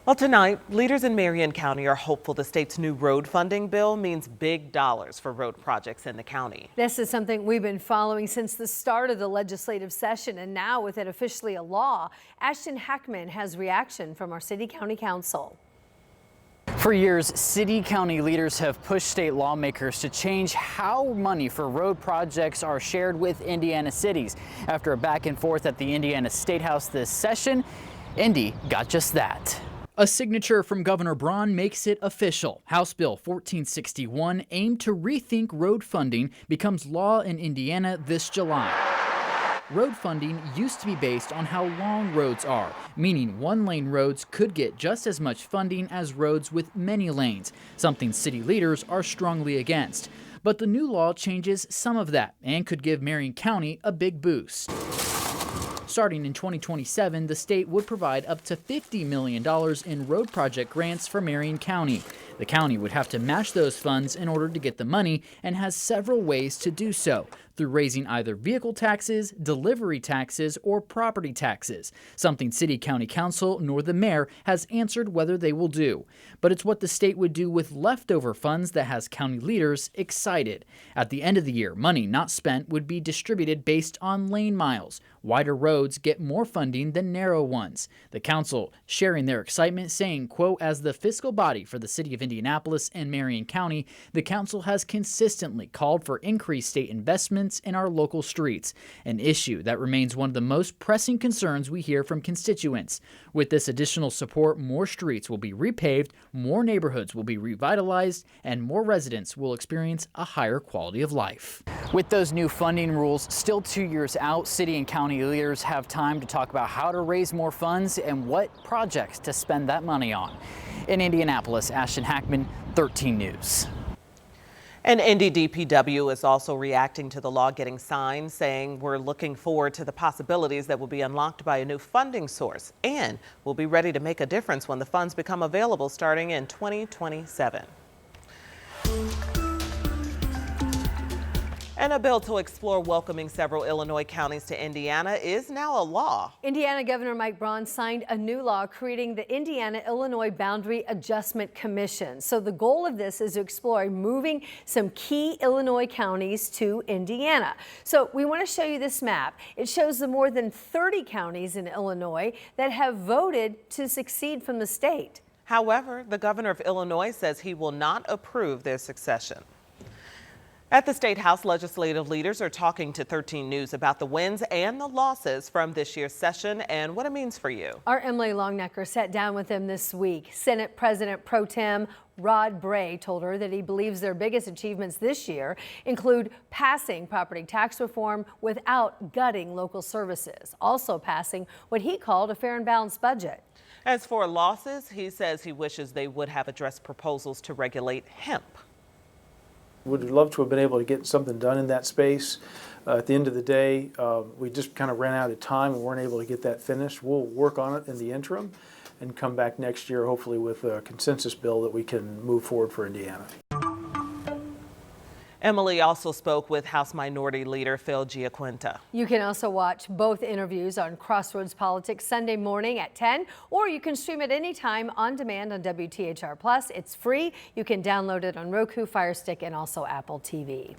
Well, tonight, leaders in Marion County are hopeful the state's new road funding bill means big dollars for road projects in the county. This is something we've been following since the start of the legislative session, and now with it officially a law, Ashton Hackman has reaction from our city-county council. For years, city-county leaders have pushed state lawmakers to change how money for road projects are shared with Indiana cities. After a back and forth at the Indiana State House this session, Indy got just that. A signature from Governor Braun makes it official. House Bill 1461, aimed to rethink road funding, becomes law in Indiana this July. Road funding used to be based on how long roads are, meaning one-lane roads could get just as much funding as roads with many lanes, something city leaders are strongly against. But the new law changes some of that and could give Marion County a big boost. Starting in 2027, the state would provide up to $50 million in road project grants for Marion County. The county would have to match those funds in order to get the money and has several ways to do so, through raising either vehicle taxes, delivery taxes, or property taxes, something City County Council nor the mayor has answered whether they will do. But it's what the state would do with leftover funds that has county leaders excited. At the end of the year, money not spent would be distributed based on lane miles. Wider roads get more funding than narrow ones. The council sharing their excitement, saying, quote, "As the fiscal body for the city of Indianapolis and Marion County, the council has consistently called for increased state investments in our local streets, an issue that remains one of the most pressing concerns we hear from constituents. With this additional support, more streets will be repaved, more neighborhoods will be revitalized, and more residents will experience a higher quality of life." With those new funding rules still 2 years out, city and county leaders have time to talk about how to raise more funds and what projects to spend that money on. In Indianapolis, Ashton Hackman, 13 News. And Indy DPW is also reacting to the law getting signed, saying we're looking forward to the possibilities that will be unlocked by a new funding source, and we'll be ready to make a difference when the funds become available starting in 2027. And a bill to explore welcoming several Illinois counties to Indiana is now a law. Indiana Governor Braun signed a new law creating the Indiana-Illinois Boundary Adjustment Commission. So the goal of this is to explore moving some key Illinois counties to Indiana. So we want to show you this map. It shows the more than 30 counties in Illinois that have voted to secede from the state. However, the governor of Illinois says he will not approve their succession. At the State House, legislative leaders are talking to 13 News about the wins and the losses from this year's session and what it means for you. Our Emily Longnecker sat down with them this week. Senate President Pro Tem Rod Bray told her that he believes their biggest achievements this year include passing property tax reform without gutting local services, also passing what he called a fair and balanced budget. As for losses, he says he wishes they would have addressed proposals to regulate hemp. Would love to have been able to get something done in that space. At the end of the day, we just kind of ran out of time and weren't able to get that finished. We'll work on it in the interim and come back next year, hopefully with a consensus bill that we can move forward for Indiana. Emily also spoke with House Minority Leader Phil Giaquinta. You can also watch both interviews on Crossroads Politics Sunday morning at 10, or you can stream it anytime on demand on WTHR Plus. It's free. You can download it on Roku, Fire Stick, and also Apple TV.